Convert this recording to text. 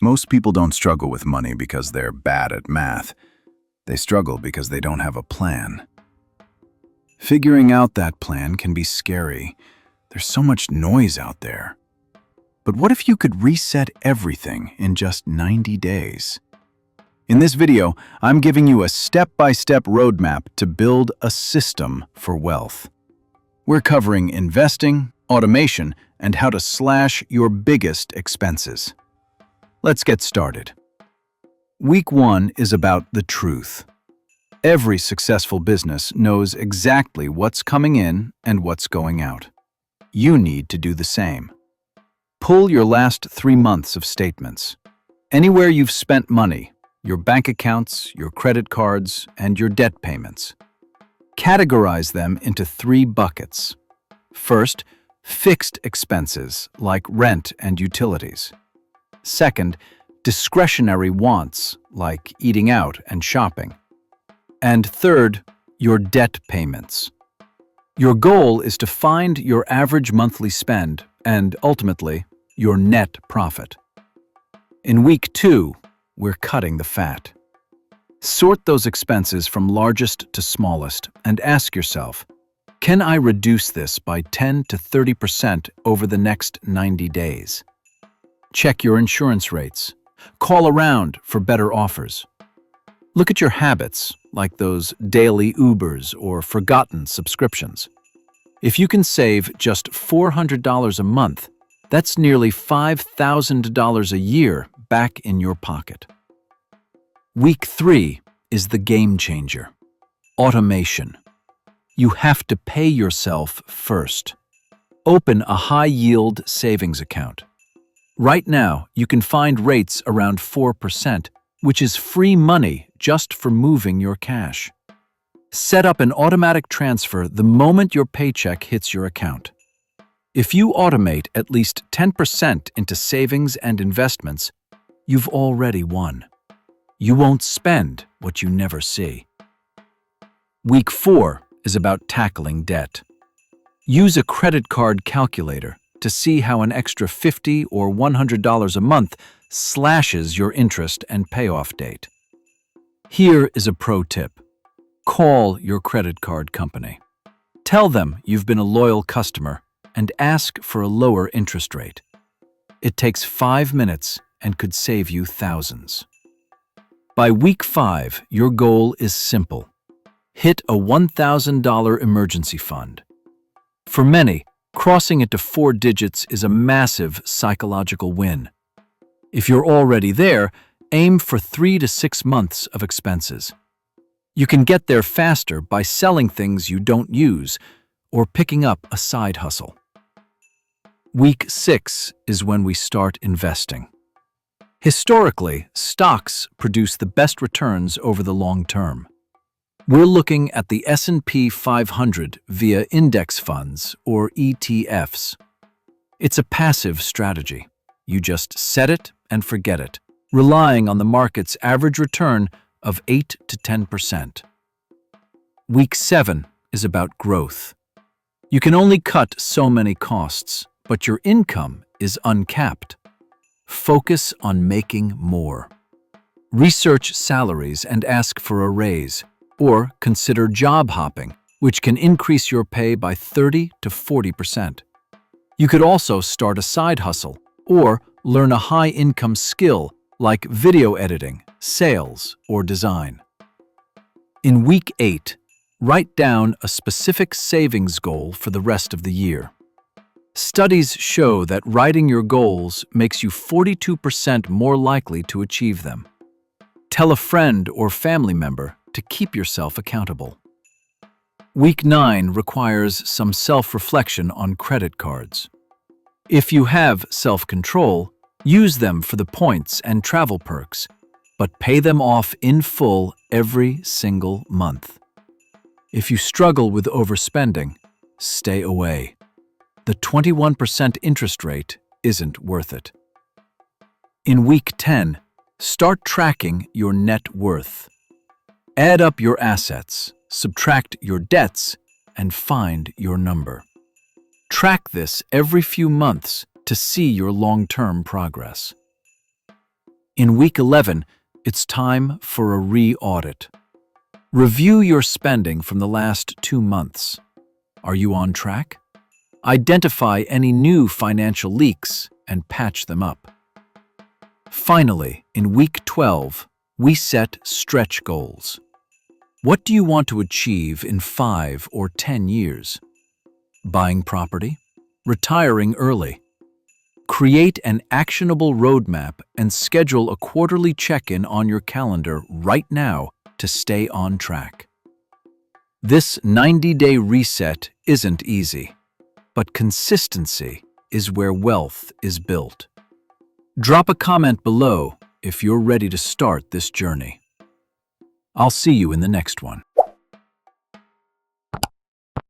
Most people don't struggle with money because they're bad at math. They struggle because they don't have a plan. Figuring out that plan can be scary. There's so much noise out there. But what if you could reset everything in just 90 days? In this video, I'm giving you a step-by-step roadmap to build a system for wealth. We're covering investing, automation, and how to slash your biggest expenses. Let's get started. Week 1 is about the truth. Every successful business knows exactly what's coming in and what's going out. You need to do the same. Pull your last 3 months of statements. Anywhere you've spent money, your bank accounts, your credit cards, and your debt payments. Categorize them into 3 buckets. First, fixed expenses like rent and utilities. Second, discretionary wants like eating out and shopping. And third, your debt payments. Your goal is to find your average monthly spend and, ultimately, your net profit. In week 2, we're cutting the fat. Sort those expenses from largest to smallest and ask yourself, can I reduce this by 10 to 30% over the next 90 days? Check your insurance rates. Call around for better offers. Look at your habits, like those daily Ubers or forgotten subscriptions. If you can save just $400 a month, that's nearly $5,000 a year back in your pocket. Week 3 is the game changer. Automation. You have to pay yourself first. Open a high-yield savings account. Right now, you can find rates around 4%, which is free money just for moving your cash. Set up an automatic transfer the moment your paycheck hits your account. If you automate at least 10% into savings and investments, you've already won. You won't spend what you never see. Week 4 is about tackling debt. Use a credit card calculator to see how an extra $50 or $100 a month slashes your interest and payoff date. Here is a pro tip. Call your credit card company. Tell them you've been a loyal customer and ask for a lower interest rate. It takes 5 minutes and could save you thousands. By week 5, your goal is simple. Hit a $1,000 emergency fund. For many, crossing it to 4 digits is a massive psychological win. If you're already there, aim for 3 to 6 months of expenses. You can get there faster by selling things you don't use or picking up a side hustle. Week 6 is when we start investing. Historically, stocks produce the best returns over the long term. We're looking at the S&P 500 via index funds or ETFs. It's a passive strategy. You just set it and forget it, relying on the market's average return of 8 to 10%. Week 7 is about growth. You can only cut so many costs, but your income is uncapped. Focus on making more. Research salaries and ask for a raise, or consider job hopping, which can increase your pay by 30 to 40%. You could also start a side hustle or learn a high-income skill like video editing, sales, or design. In week 8, write down a specific savings goal for the rest of the year. Studies show that writing your goals makes you 42% more likely to achieve them. Tell a friend or family member to keep yourself accountable. Week 9 requires some self-reflection on credit cards. If you have self-control, use them for the points and travel perks, but pay them off in full every single month. If you struggle with overspending, stay away. The 21% interest rate isn't worth it. In week 10, start tracking your net worth. Add up your assets, subtract your debts, and find your number. Track this every few months to see your long-term progress. In week 11, it's time for a re-audit. Review your spending from the last 2 months. Are you on track? Identify any new financial leaks and patch them up. Finally, in week 12, we set stretch goals. What do you want to achieve in 5 or 10 years? Buying property? Retiring early? Create an actionable roadmap and schedule a quarterly check-in on your calendar right now to stay on track. This 90-day reset isn't easy, but consistency is where wealth is built. Drop a comment below if you're ready to start this journey. I'll see you in the next one.